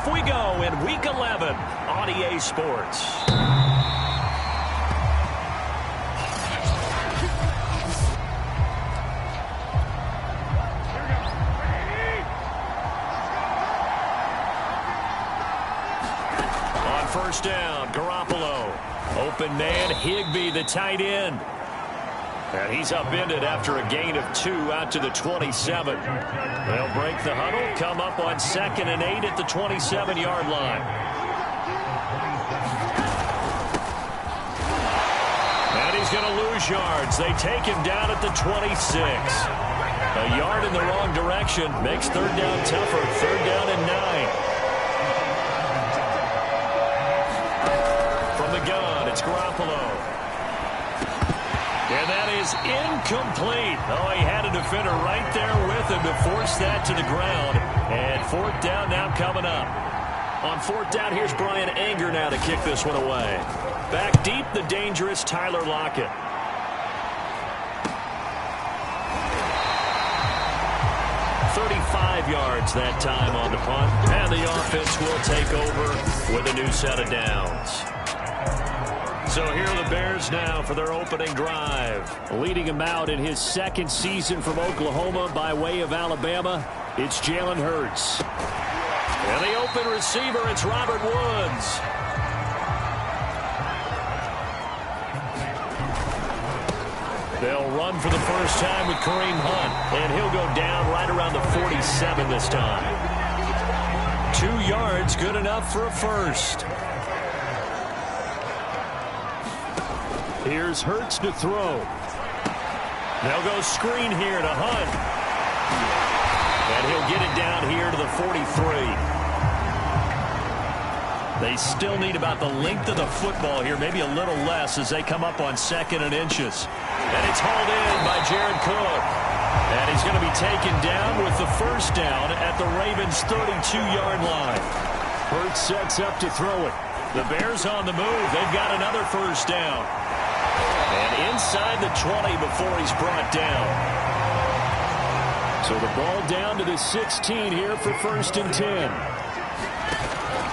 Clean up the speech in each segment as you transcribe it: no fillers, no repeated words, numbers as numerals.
Off we go in Week 11 on EA Sports. On first down, Garoppolo. Open man, Higbee, the tight end. And he's upended after a gain of 2 out to the 27. They'll break the huddle, come up on 2nd and 8 at the 27-yard line. And he's going to lose yards. They take him down at the 26. A yard in the wrong direction makes third down tougher. Third down and 9. From the gun, it's Garoppolo. And that is incomplete. Oh, he had a defender right there with him to force that to the ground. And fourth down now coming up. On fourth down, here's Brian Anger now to kick this one away. Back deep, the dangerous Tyler Lockett. Yards that time on the punt. And the offense will take over with a new set of downs. So here are the Bears now for their opening drive. Leading him out in his second season from Oklahoma by way of Alabama, it's Jalen Hurts. And the open receiver, it's Robert Woods. They'll run for the first time with Kareem Hunt, and he'll go down right around the 47 this time. 2 yards, good enough for a first. Here's Hurts to throw. They'll go screen here to Hunt. And he'll get it down here to the 43. They still need about the length of the football here, maybe a little less as they come up on 2nd and inches. And it's hauled in by Jared Cook. And he's going to be taken down with the first down at the Ravens' 32-yard line. Hurts sets up to throw it. The Bears on the move. They've got another first down. And inside the 20 before he's brought down. So the ball down to the 16 here for 1st and 10.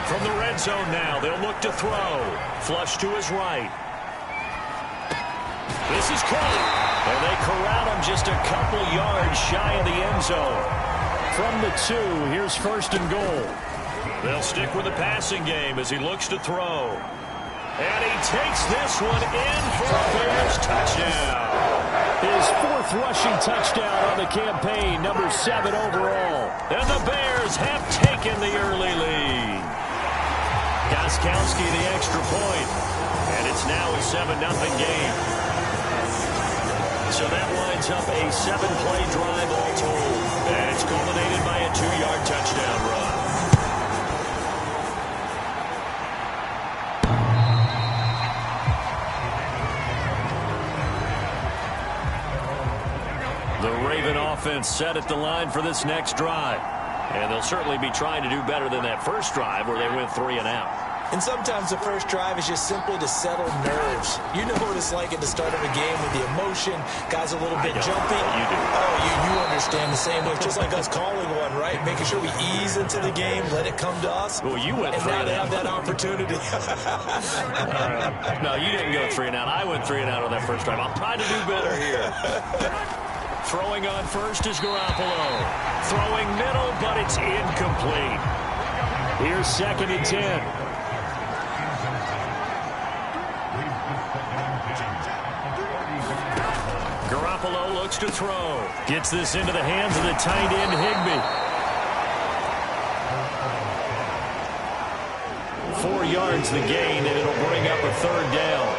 From the red zone now, they'll look to throw. Flush to his right. This is caught. And they corral him just a couple yards shy of the end zone. From the 2, here's 1st and goal. They'll stick with the passing game as he looks to throw. And he takes this one in for a Bears touchdown. His 4th rushing touchdown on the campaign, number 7 overall. And the Bears have taken the early lead. Gostkowski the extra point. And it's now a 7-0 game. So that winds up a 7-play drive all told. And it's culminated by a 2-yard touchdown run. The Raven offense set at the line for this next drive. And they'll certainly be trying to do better than that first drive where they went 3 and out. And sometimes the first drive is just simply to settle nerves. You know what it's like at the start of a game with the emotion. Guys a little bit jumpy. You do. Oh, you understand the same way. Just like us calling one, right? Making sure we ease into the game, let it come to us. Well, you went 3 and now and they out. have that opportunity. No, you didn't go 3 and out. I went 3 and out on that first drive. I'll try to do better here. Throwing on first is Garoppolo. Throwing middle, but it's incomplete. Here's 2nd and 10. Garoppolo looks to throw. Gets this into the hands of the tight end, Higbee. 4 yards the gain, and it'll bring up a 3rd down.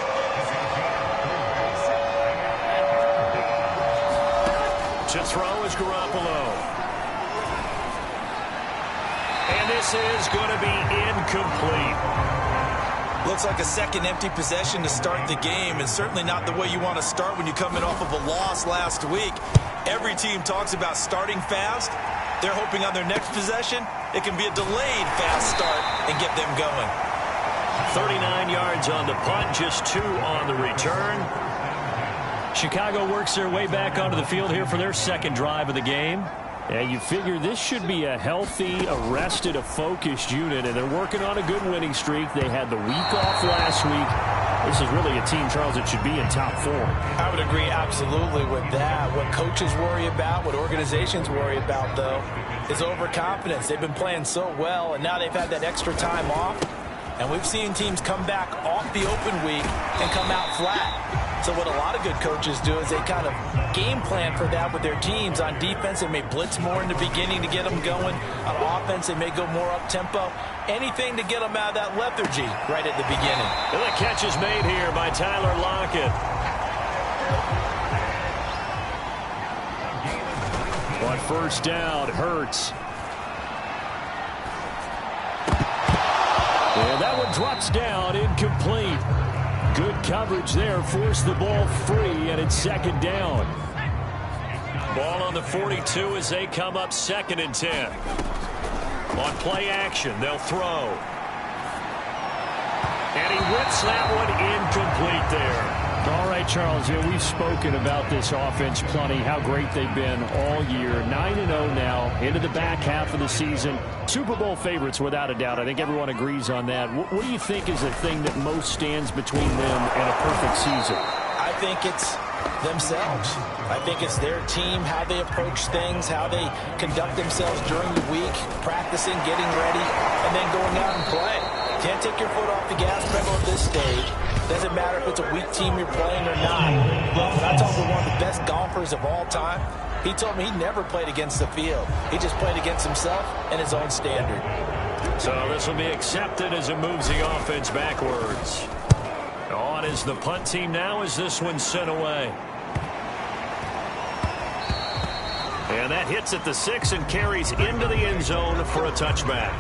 To throw is Garoppolo. And this is going to be incomplete. Looks like a second empty possession to start the game, and certainly not the way you want to start when you're coming off of a loss last week. Every team talks about starting fast. They're hoping on their next possession, it can be a delayed fast start and get them going. 39 yards on the punt, just 2 on the return. Chicago works their way back onto the field here for their second drive of the game. And you figure this should be a healthy, arrested, a focused unit, and they're working on a good winning streak. They had the week off last week. This is really a team, Charles, that should be in top form. I would agree absolutely with that. What coaches worry about, what organizations worry about, though, is overconfidence. They've been playing so well, and now they've had that extra time off. And we've seen teams come back off the open week and come out flat. So what a lot of good coaches do is they kind of game plan for that with their teams. On defense, they may blitz more in the beginning to get them going. On offense, they may go more up-tempo. Anything to get them out of that lethargy right at the beginning. And the catch is made here by Tyler Lockett. On first down, Hurts. And that one drops down, incomplete. Good coverage there, forced the ball free, and it's second down. Ball on the 42 as they come up 2nd and 10. On play action, they'll throw. And he whips that one incomplete there. All right, Charles, we've spoken about this offense plenty, how great they've been all year. 9-0 now, into the back half of the season. Super Bowl favorites, without a doubt. I think everyone agrees on that. What do you think is the thing that most stands between them and a perfect season? I think it's themselves. I think it's their team, how they approach things, how they conduct themselves during the week, practicing, getting ready, and then going out and playing. Can't take your foot off the gas pedal at this stage. Doesn't matter if it's a weak team you're playing or not. Look, when I talk to one of the best golfers of all time, he told me he never played against the field. He just played against himself and his own standard. So this will be accepted as it moves the offense backwards. On is the punt team now as this one's sent away. And that hits at the 6 and carries into the end zone for a touchback.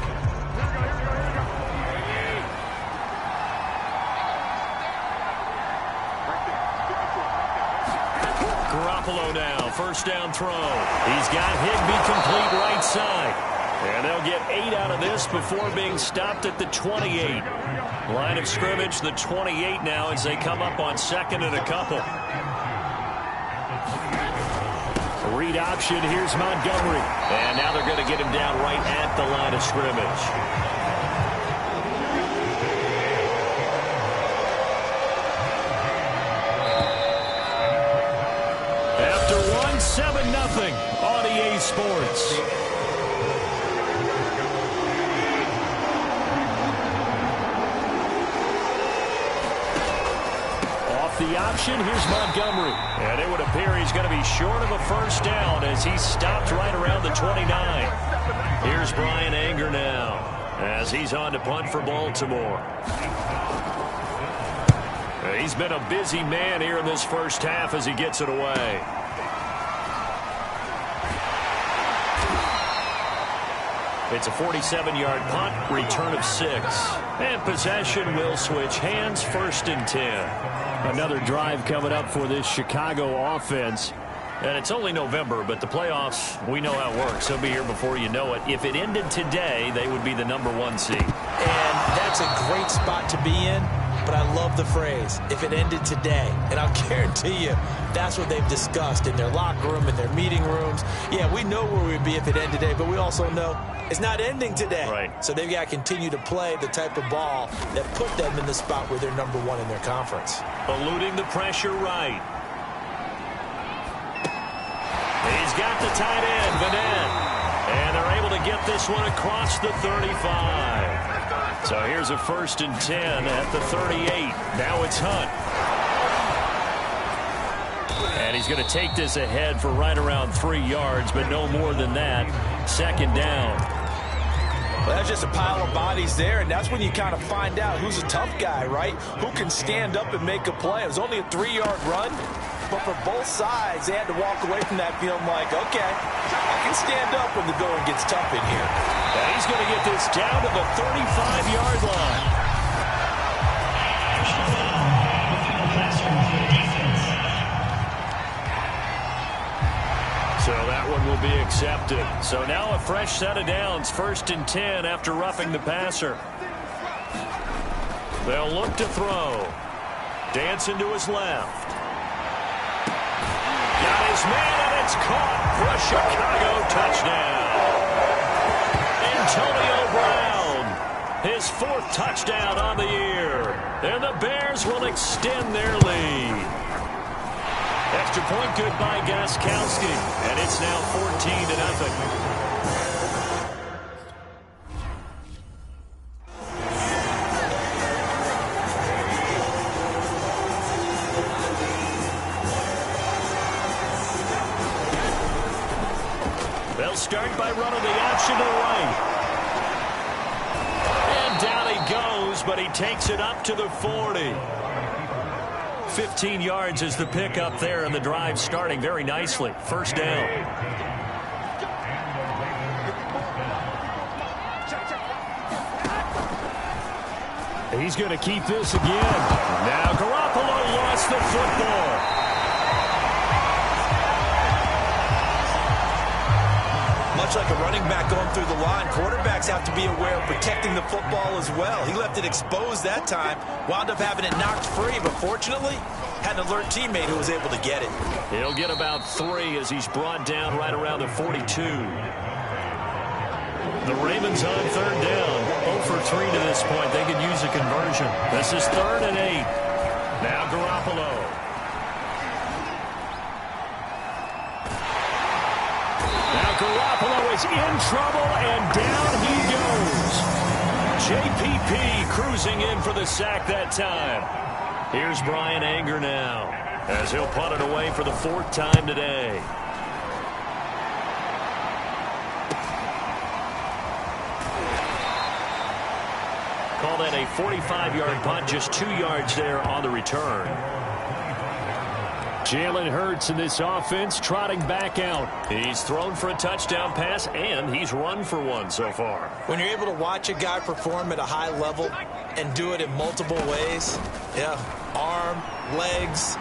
Garoppolo now, first down throw. He's got Higbee complete right side. And they'll get 8 out of this before being stopped at the 28. Line of scrimmage, the 28 now as they come up on 2nd and a couple. Read option, here's Montgomery. And now they're going to get him down right at the line of scrimmage. After 7-0 on EA Sports. Off the option, here's Montgomery. And it would appear he's going to be short of a first down as he's stopped right around the 29. Here's Brian Anger now as he's on to punt for Baltimore. He's been a busy man here in this first half as he gets it away. It's a 47-yard punt, return of 6. And possession will switch hands, 1st and 10. Another drive coming up for this Chicago offense. And it's only November, but the playoffs, we know how it works. They'll be here before you know it. If it ended today, they would be the #1 seed. And that's a great spot to be in. But I love the phrase, if it ended today. And I'll guarantee you, that's what they've discussed in their locker room, in their meeting rooms. Yeah, we know where we'd be if it ended today, but we also know it's not ending today. Right. So they've got to continue to play the type of ball that put them in the spot where they're #1 in their conference. Eluding the pressure right. He's got the tight end, Vanette. And they're able to get this one across the 35. So here's a 1st and 10 at the 38. Now it's Hunt. And he's going to take this ahead for right around 3 yards, but no more than that. 2nd down. Well, that's just a pile of bodies there, and that's when you kind of find out who's a tough guy, right? Who can stand up and make a play. It was only a 3-yard run, but for both sides, they had to walk away from that feeling like, okay, I can stand up when the going gets tough in here. And he's going to get this down to the 35-yard line. So that one will be accepted. So now a fresh set of downs, 1st and 10 after roughing the passer. They'll look to throw. Dancing to his left. Got his man, and it's caught for a Chicago touchdown. Antonio Brown, his 4th touchdown on the year. And the Bears will extend their lead. Extra point good by Gostkowski, and it's now 14-0. They'll start by running the option to the right. And down he goes, but he takes it up to the 40. 15 yards is the pickup there, and the drive starting very nicely. First down. He's going to keep this again. Now Garoppolo lost the football. Much like a running back going through the line, quarterbacks have to be aware of protecting the football as well. He left it exposed that time, wound up having it knocked free, but fortunately had an alert teammate who was able to get it. He'll get about 3 as he's brought down right around the 42. The Ravens on 3rd down. 0 for 3 to this point. They could use a conversion. This is 3rd and 8. Now Garoppolo. Now Garoppolo is in trouble, and down he goes. JPP cruising in for the sack that time. Here's Brian Anger now, as he'll punt it away for the 4th time today. Call that a 45-yard punt, just 2 yards there on the return. Jalen Hurts in this offense trotting back out. He's thrown for a touchdown pass, and he's run for one so far. When you're able to watch a guy perform at a high level and do it in multiple ways, arm, legs,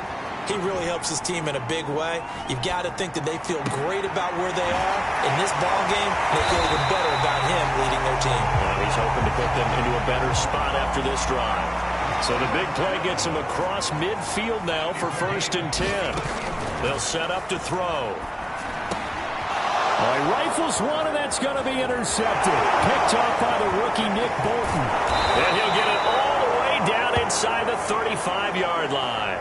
he really helps his team in a big way. You've got to think that they feel great about where they are. In this ball game, they feel even better about him leading their team. Well, he's hoping to put them into a better spot after this drive. So the big play gets him across midfield now for 1st and 10. They'll set up to throw. He rifles one, and that's going to be intercepted. Picked off by the rookie Nick Bolton. And he'll get it all the way down inside the 35-yard line.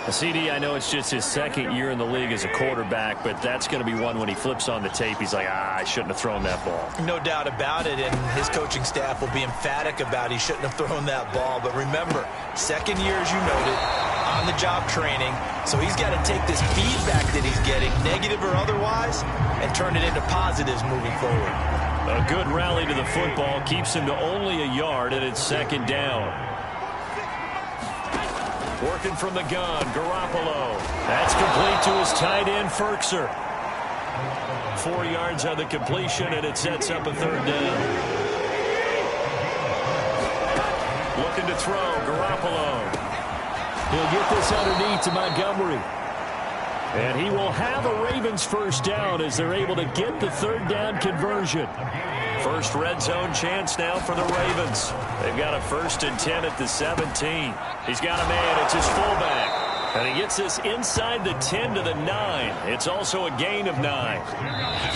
CD, I know it's just his 2nd year in the league as a quarterback, but that's going to be one when he flips on the tape. He's like, I shouldn't have thrown that ball. No doubt about it, and his coaching staff will be emphatic about he shouldn't have thrown that ball. But remember, 2nd year, as you noted, on-the-job training, so he's got to take this feedback that he's getting, negative or otherwise, and turn it into positives moving forward. A good rally to the football keeps him to only a yard, and it's 2nd down. Working from the gun, Garoppolo. That's complete to his tight end, Firkser. 4 yards on the completion, and it sets up a 3rd down. Looking to throw, Garoppolo. He'll get this underneath to Montgomery. And he will have a Ravens 1st down as they're able to get the 3rd down conversion. First red zone chance now for the Ravens. They've got a 1st and 10 at the 17. He's got a man. It's his fullback. And he gets this inside the 10 to the 9. It's also a gain of 9.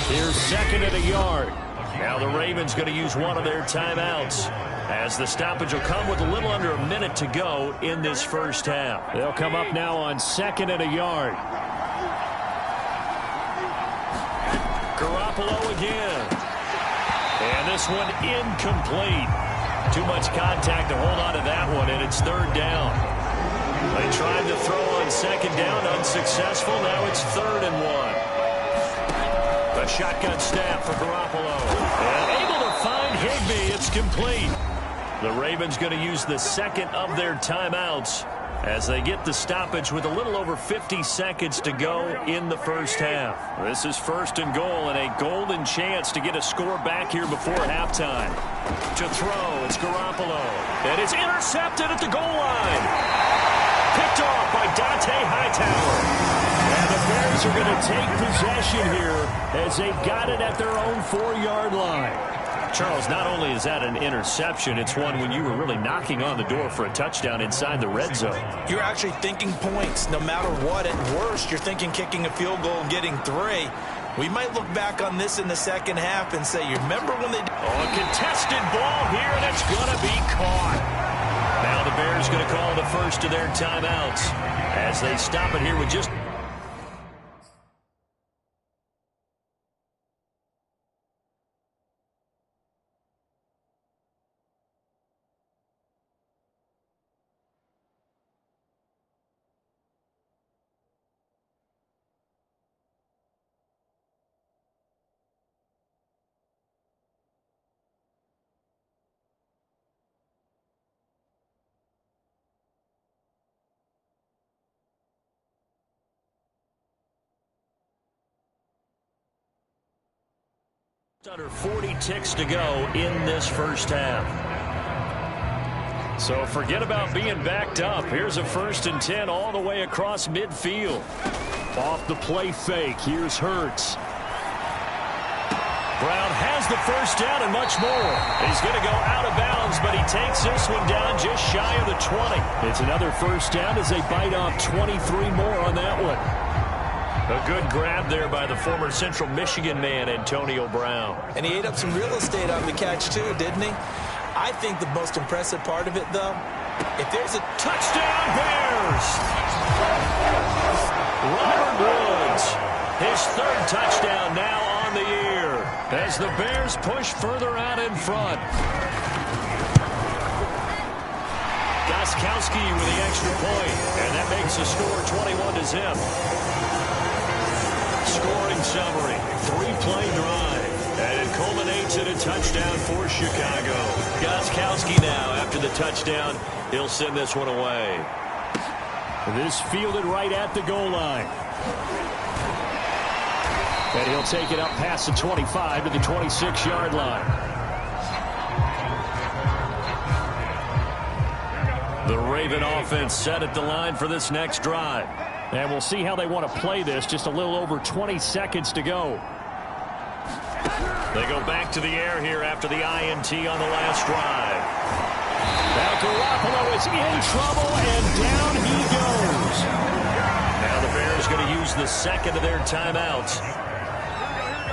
Here's 2nd and a yard. Now the Ravens going to use one of their timeouts, as the stoppage will come with a little under a minute to go in this 1st half. They'll come up now on 2nd and a yard. Garoppolo again. And this one incomplete. Too much contact to hold on to that one, and it's 3rd down. They tried to throw on 2nd down, unsuccessful. Now it's 3rd and 1. A shotgun snap for Garoppolo. And able to find Higbee. It's complete. The Ravens going to use the 2nd of their timeouts as they get the stoppage with a little over 50 seconds to go in the 1st half. This is 1st and goal, and a golden chance to get a score back here before halftime. To throw, it's Garoppolo. And it's intercepted at the goal line. Picked off by Dante Hightower. And the Bears are going to take possession here as they've got it at their own 4-yard line. Charles, not only is that an interception, it's one when you were really knocking on the door for a touchdown inside the red zone. You're actually thinking points no matter what. At worst, you're thinking kicking a field goal and getting 3. We might look back on this in the second half and say, you remember when they... Oh, a contested ball here, and it's going to be caught. Now the Bears going to call the first of their timeouts as they stop it here with just... Under 40 ticks to go in this first half. So forget about being backed up. Here's a 1st and 10 all the way across midfield. Off the play fake. Here's Hurts. Brown has the first down and much more. He's going to go out of bounds, but he takes this one down just shy of the 20. It's another first down as they bite off 23 more on that one. A good grab there by the former Central Michigan man, Antonio Brown. And he ate up some real estate on the catch, too, didn't he? I think the most impressive part of it, though, if there's a touchdown, Bears! Robert Woods, his 3rd touchdown now on the year as the Bears push further out in front. Gostkowski with the extra point, and that makes the score 21-0. Scoring summary, 3-play drive, and it culminates in a touchdown for Chicago. Gostkowski now, after the touchdown, he'll send this one away. This fielded right at the goal line. And he'll take it up past the 25 to the 26-yard line. The Raven offense set at the line for this next drive. And we'll see how they want to play this. Just a little over 20 seconds to go. They go back to the air here after the INT on the last drive. Now Garoppolo is in trouble, and down he goes. Now the Bears going to use the second of their timeouts,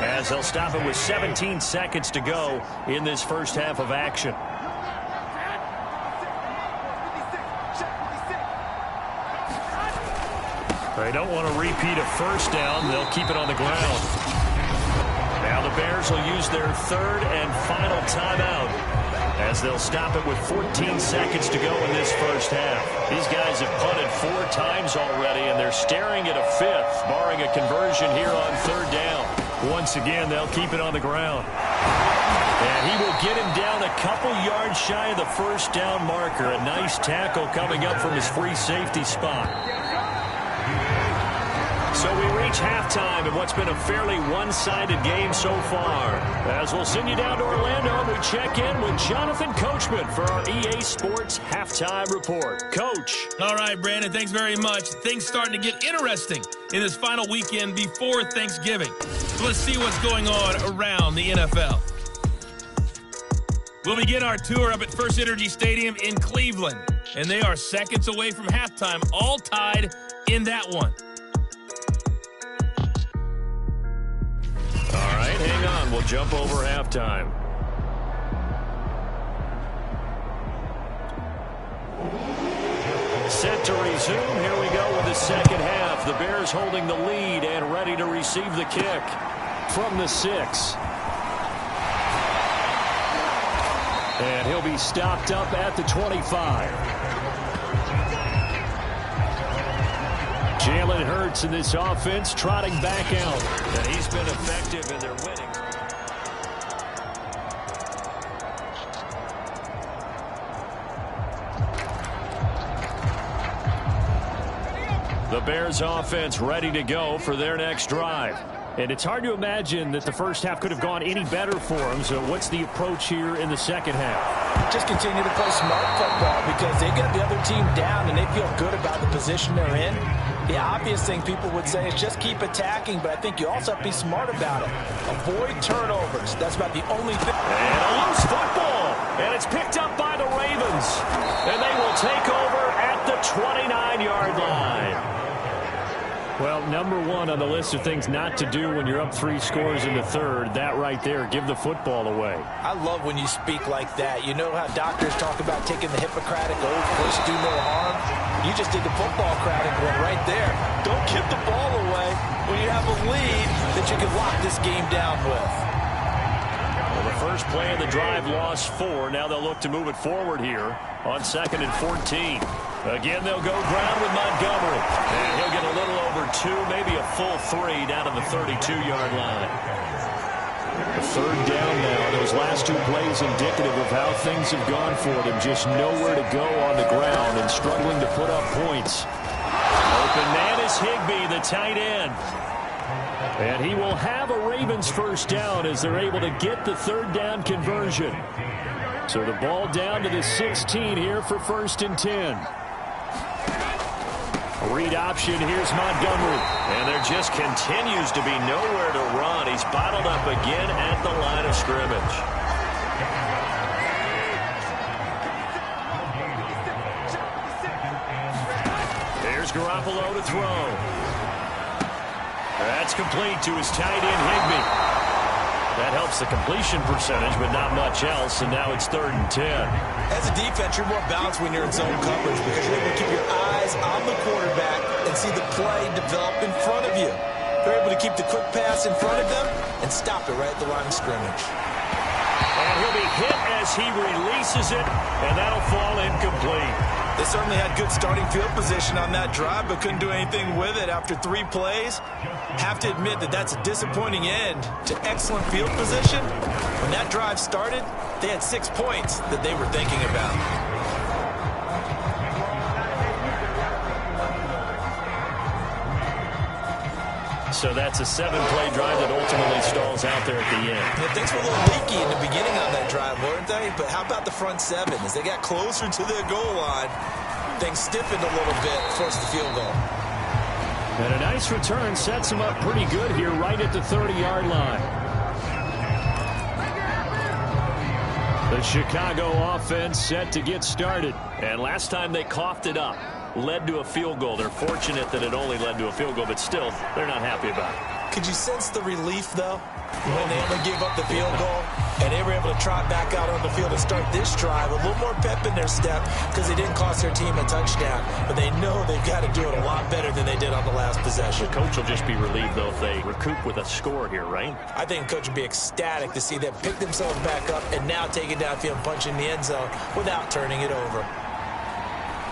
as they'll stop it with 17 seconds to go in this first half of action. They don't want to repeat a first down. They'll keep it on the ground. Now the Bears will use their 3rd and final timeout, as they'll stop it with 14 seconds to go in this first half. These guys have punted 4 times already, and they're staring at a 5th, barring a conversion here on 3rd down. Once again, they'll keep it on the ground. And he will get him down a couple yards shy of the first down marker. A nice tackle coming up from his free safety spot. So we reach halftime in what's been a fairly one-sided game so far. As we'll send you down to Orlando, we check in with Jonathan Coachman for our EA Sports Halftime Report. Coach. All right, Brandon, thanks very much. Things starting to get interesting in this final weekend before Thanksgiving. So let's see what's going on around the NFL. We'll begin our tour up at First Energy Stadium in Cleveland. And they are seconds away from halftime, all tied in that one. All right, hang on. We'll jump over halftime. Set to resume. Here we go with the second half. The Bears holding the lead and ready to receive the kick from the 6. And he'll be stopped up at the 25. Jalen Hurts in this offense trotting back out. And he's been effective in their winning. The Bears offense ready to go for their next drive. And it's hard to imagine that the first half could have gone any better for them. So what's the approach here in the second half? Just continue to play smart football because they got the other team down and they feel good about the position they're in. The obvious thing people would say is just keep attacking, but I think you also have to be smart about it. Avoid turnovers. That's about the only thing. And a loose football. And it's picked up by the Ravens. And they will take over at the 29-yard line. Well, number one on the list of things not to do when you're up 3 scores in the third, that right there, give the football away. I love when you speak like that. You know how doctors talk about taking the Hippocratic oath, first do no harm? You just did the football-cratic one right there. Don't give the ball away when you have a lead that you can lock this game down with. Well, the first play of the drive lost 4. Now they'll look to move it forward here on 2nd and 14. Again, they'll go ground with Montgomery. And he'll get a little over 2, maybe a full 3 down to the 32-yard line. The third down now. Those last 2 plays indicative of how things have gone for them. Just nowhere to go on the ground and struggling to put up points. Open man is Higbee, the tight end. And he will have a Ravens first down as they're able to get the third down conversion. So the ball down to the 16 here for 1st and 10. Read option, here's Montgomery. And there just continues to be nowhere to run. He's bottled up again at the line of scrimmage. There's Garoppolo to throw. That's complete to his tight end, Higbee. That helps the completion percentage, but not much else, and now it's 3rd and 10. As a defense, you're more balanced when you're in zone coverage because you're able to keep your eyes on the quarterback and see the play develop in front of you. They're able to keep the quick pass in front of them and stop it right at the line of scrimmage. And he'll be hit as he releases it, and that'll fall incomplete. They certainly had good starting field position on that drive, but couldn't do anything with it after 3 plays. Have to admit that that's a disappointing end to excellent field position. When that drive started, they had 6 points that they were thinking about. So that's a 7-play drive that ultimately stalls out there at the end. Yeah, things were a little leaky in the beginning on that drive, weren't they? But how about the front 7? As they got closer to their goal line, things stiffened a little bit, forced the field goal. And a nice return sets them up pretty good here right at the 30-yard line. The Chicago offense set to get started. And last time they coughed it up, led to a field goal. They're fortunate that it only led to a field goal, but still, they're not happy about it. Could you sense the relief, though, when they only gave up the field goal and they were able to trot back out on the field and start this drive? A little more pep in their step because they didn't cost their team a touchdown, but they know they've got to do it a lot better than they did on the last possession. The coach will just be relieved, though, if they recoup with a score here, right? I think the coach would be ecstatic to see them pick themselves back up and now take it downfield and punch in the end zone without turning it over.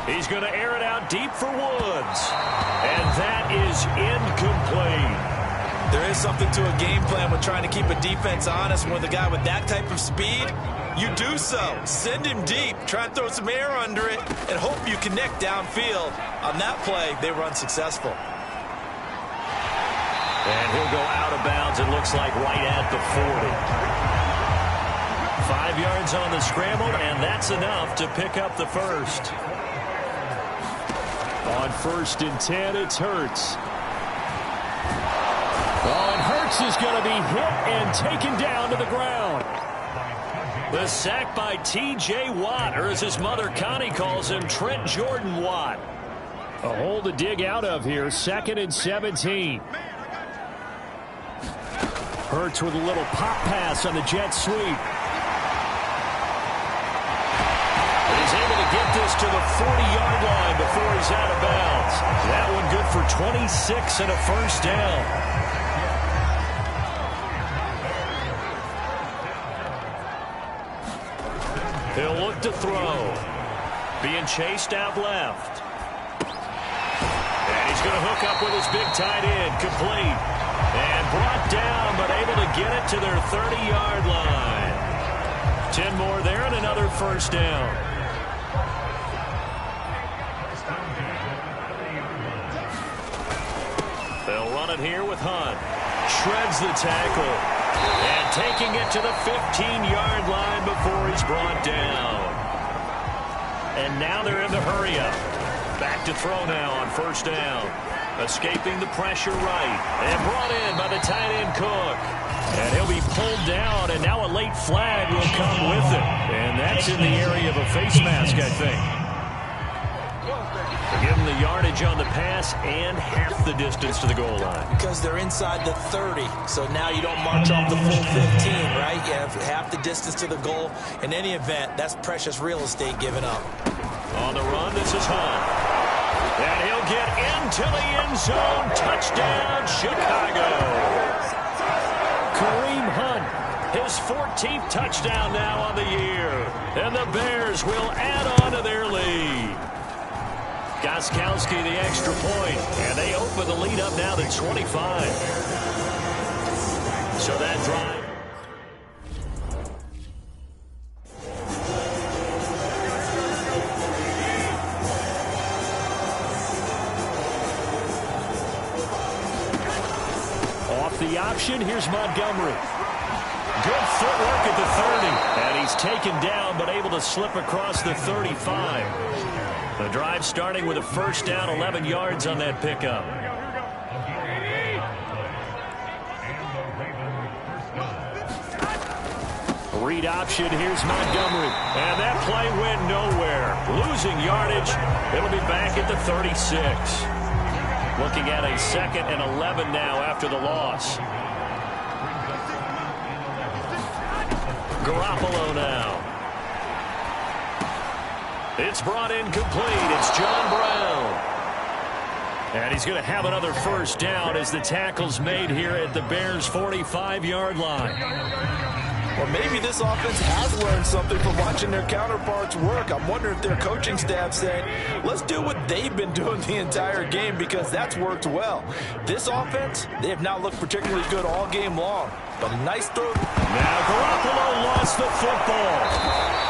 He's going to air it out deep for Woods. And that is incomplete. There is something to a game plan with trying to keep a defense honest. With a guy with that type of speed, you do so. Send him deep. Try and throw some air under it and hope you connect downfield. On that play, they were unsuccessful. And he'll go out of bounds, it looks like, right at the 40. 5 yards on the scramble, and that's enough to pick up the first. On 1st and 10, it's Hurts. Oh, and Hurts is going to be hit and taken down to the ground. The sack by T.J. Watt, or as his mother Connie calls him, Trent Jordan Watt. A hole to dig out of here, 2nd and 17. Hurts with a little pop pass on the jet sweep. Get this to the 40-yard line before he's out of bounds. That one good for 26 and a first down. He'll look to throw. Being chased out left. And he's going to hook up with his big tight end. Complete. And brought down, but able to get it to their 30-yard line. 10 more there and another first down. They'll run it here with Hunt. Shreds the tackle. And taking it to the 15-yard line before he's brought down. And now they're in the hurry-up. Back to throw now on first down. Escaping the pressure right. And brought in by the tight end Cook. And he'll be pulled down, and now a late flag will come with it. And that's in the area of a face mask, I think. Give them the yardage on the pass and half the distance to the goal line. Because they're inside the 30, so now you don't march off the full 15, right? You have half the distance to the goal. In any event, that's precious real estate given up. On the run, this is Hunt. And he'll get into the end zone. Touchdown, Chicago. Kareem Hunt, his 14th touchdown now on the year. And the Bears will add on to their lead. Gostkowski the extra point, and they open the lead up now to 25. So that drive. Off the option, here's Montgomery. Good footwork at the 30, and he's taken down but able to slip across the 35. The drive starting with a first down, 11 yards on that pickup. Read option, here's Montgomery. And that play went nowhere. Losing yardage, it'll be back at the 36. Looking at a 2nd and 11 now after the loss. Garoppolo now. It's brought in complete. It's John Brown. And he's going to have another first down as the tackle's made here at the Bears' 45-yard line. Well, maybe this offense has learned something from watching their counterparts work. I'm wondering if their coaching staff said, let's do what they've been doing the entire game, because that's worked well. This offense, they have not looked particularly good all game long. But a nice throw. Now Garoppolo lost the football.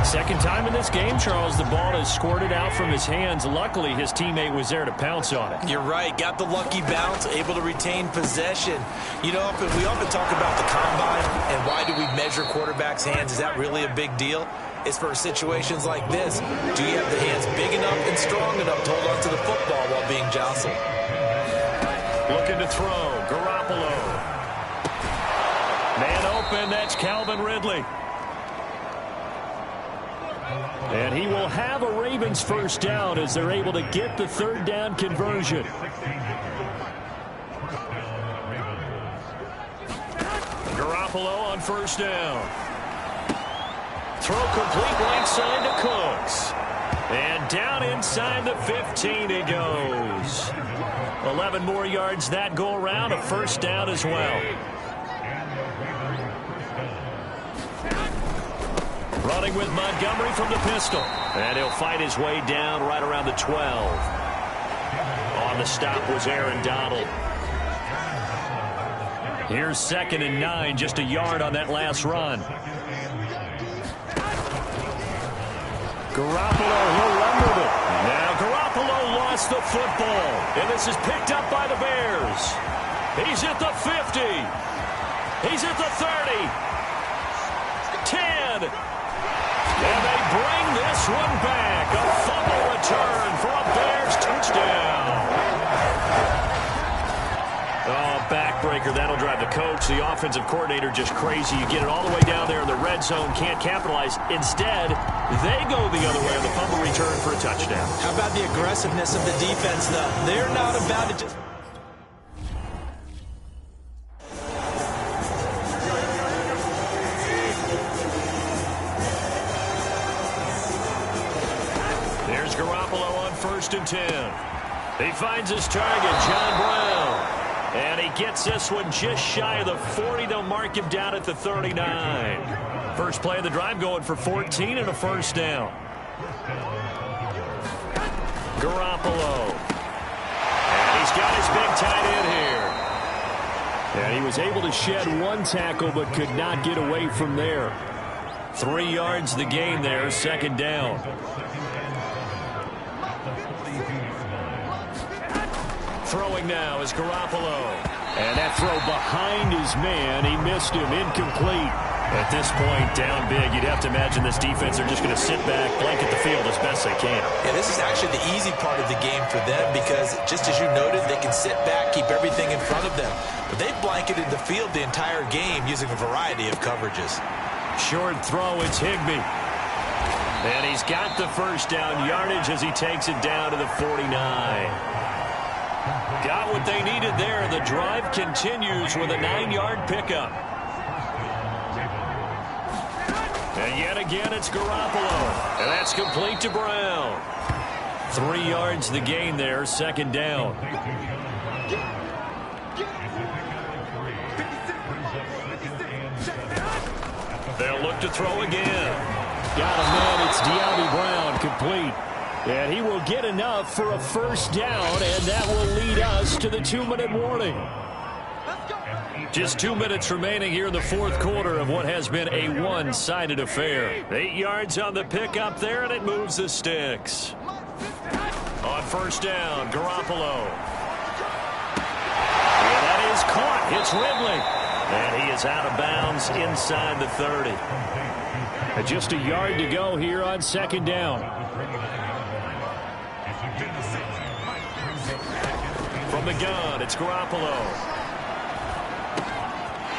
Second time in this game, Charles, the ball has squirted out from his hands. Luckily, his teammate was there to pounce on it. You're right. Got the lucky bounce, able to retain possession. You know, we often talk about the combine and why do we measure quarterbacks' hands. Is that really a big deal? It's for situations like this. Do you have the hands big enough and strong enough to hold on to the football while being jostled? Looking to throw. Garoppolo. Man open. That's Calvin Ridley. And he will have a Ravens first down as they're able to get the third down conversion. Garoppolo on first down. Throw complete right side to Cooks. And down inside the 15 he goes. 11 more yards that go around, a first down as well. Running with Montgomery from the pistol. And he'll fight his way down right around the 12. On the stop was Aaron Donald. Here's 2nd and 9, just a yard on that last run. Garoppolo, he'll run with it. Now Garoppolo lost the football. And this is picked up by the Bears. He's at the 50. He's at the 30. 10. And they bring this one back. A fumble return for a Bears touchdown. Oh, backbreaker. That'll drive the coach, the offensive coordinator, just crazy. You get it all the way down there in the red zone, can't capitalize. Instead, they go the other way on the fumble return for a touchdown. How about the aggressiveness of the defense, though? They're not about to just... There's Garoppolo on 1st and 10. He finds his target, John Brown. And he gets this one just shy of the 40. They'll mark him down at the 39. First play of the drive going for 14 and a first down. Garoppolo. And he's got his big tight end here. And he was able to shed one tackle but could not get away from there. 3 yards the gain there, 2nd down. Throwing now is Garoppolo. And that throw behind his man, he missed him, incomplete. At this point, down big, you'd have to imagine this defense are just going to sit back, blanket the field as best they can. Yeah, this is actually the easy part of the game for them because, just as you noted, they can sit back, keep everything in front of them. But they've blanketed the field the entire game using a variety of coverages. Short throw, it's Higbee. And he's got the first down yardage as he takes it down to the 49. Got what they needed there. The drive continues with a 9-yard pickup. And yet again, it's Garoppolo. And that's complete to Brown. 3 yards the gain there, second down. They'll look to throw again. Got a man, it's De'Ami Brown, complete. And he will get enough for a first down, and that will lead us to the 2-minute warning. Just 2 minutes remaining here in the fourth quarter of what has been a one-sided affair. 8 yards on the pickup there, and it moves the sticks. On first down, Garoppolo. And that is caught. It's Ridley. And he is out of bounds inside the 30. And just a yard to go here on second down. From the gun, it's Garoppolo.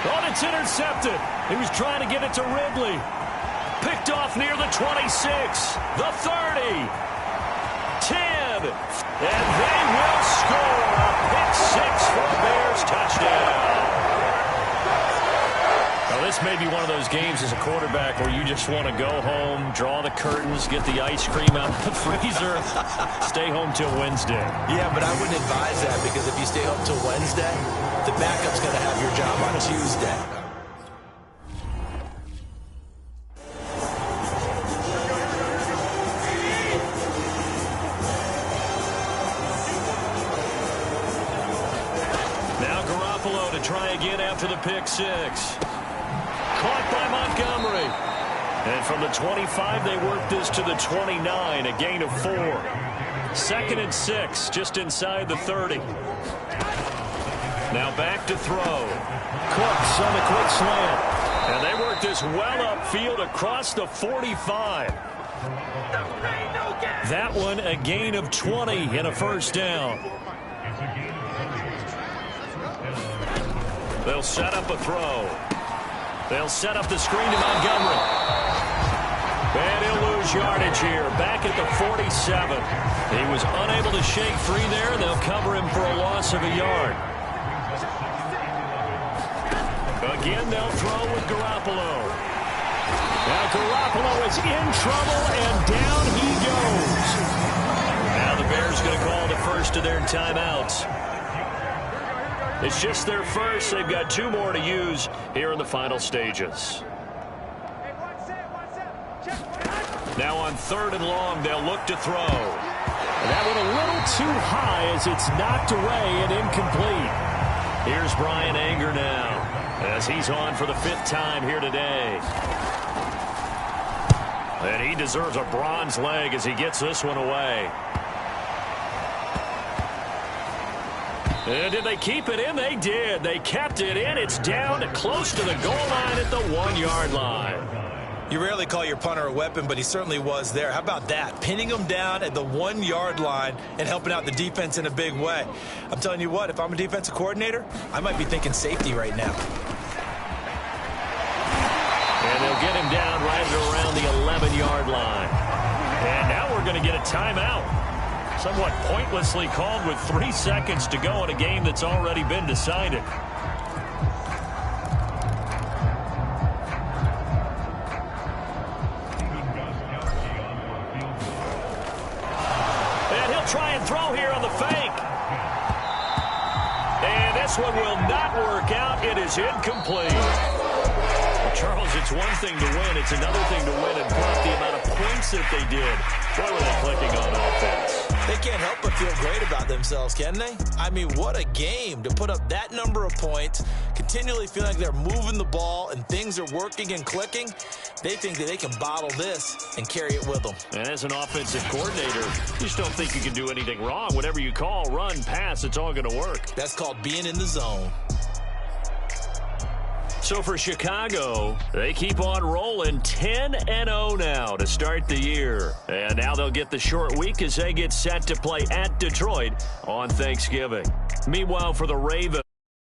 Oh, it's intercepted. He was trying to get it to Ridley. Picked off near the 26, the 30, 10, and they will score a pick six for a Bears touchdown. Now, this may be one of those games as a quarterback where you just want to go home, draw the curtains, get the ice cream out of the freezer, stay home till Wednesday. Yeah, but I wouldn't advise that because if you stay home till Wednesday, the backup's going to have your job on Tuesday. Now Garoppolo to try again after the pick six. Caught by Montgomery. And from the 25, they work this to the 29, a gain of 4. 2nd and 6, just inside the 30. Now back to throw. Cooks on the quick slant. And they work this well upfield across the 45. That one a gain of 20 and a first down. They'll set up a throw. They'll set up the screen to Montgomery. And he'll lose yardage here. Back at the 47. He was unable to shake free there. They'll cover him for a loss of a yard. Again, they'll throw with Garoppolo. Now Garoppolo is in trouble, and down he goes. Now the Bears going to call the first of their timeouts. It's just their first. They've got 2 more to use here in the final stages. Now on 3rd and long, they'll look to throw. And that one a little too high as it's knocked away and incomplete. Here's Bryan Anger now as he's on for the 5th time here today. And he deserves a bronze leg as he gets this one away. And did they keep it in? They did. They kept it in. It's down to close to the goal line at the 1-yard line. You rarely call your punter a weapon, but he certainly was there. How about that? Pinning him down at the 1-yard line and helping out the defense in a big way. I'm telling you what, if I'm a defensive coordinator, I might be thinking safety right now. And they'll get him down right around the 11-yard line. And now we're going to get a timeout. Somewhat pointlessly called with 3 seconds to go in a game that's already been decided. And he'll try and throw here on the fake. And this one will not work out. It is incomplete. Well, Charles, it's one thing to win. It's another thing to win and drop the amount of points that they did. Boy, were they clicking on offense. They can't help but feel great about themselves, can they? I mean, what a game to put up that number of points, continually feel like they're moving the ball and things are working and clicking. They think that they can bottle this and carry it with them. And as an offensive coordinator, you just don't think you can do anything wrong. Whatever you call, run, pass, it's all going to work. That's called being in the zone. So for Chicago, they keep on rolling 10-0 now to start the year. And now they'll get the short week as they get set to play at Detroit on Thanksgiving. Meanwhile, for the Ravens,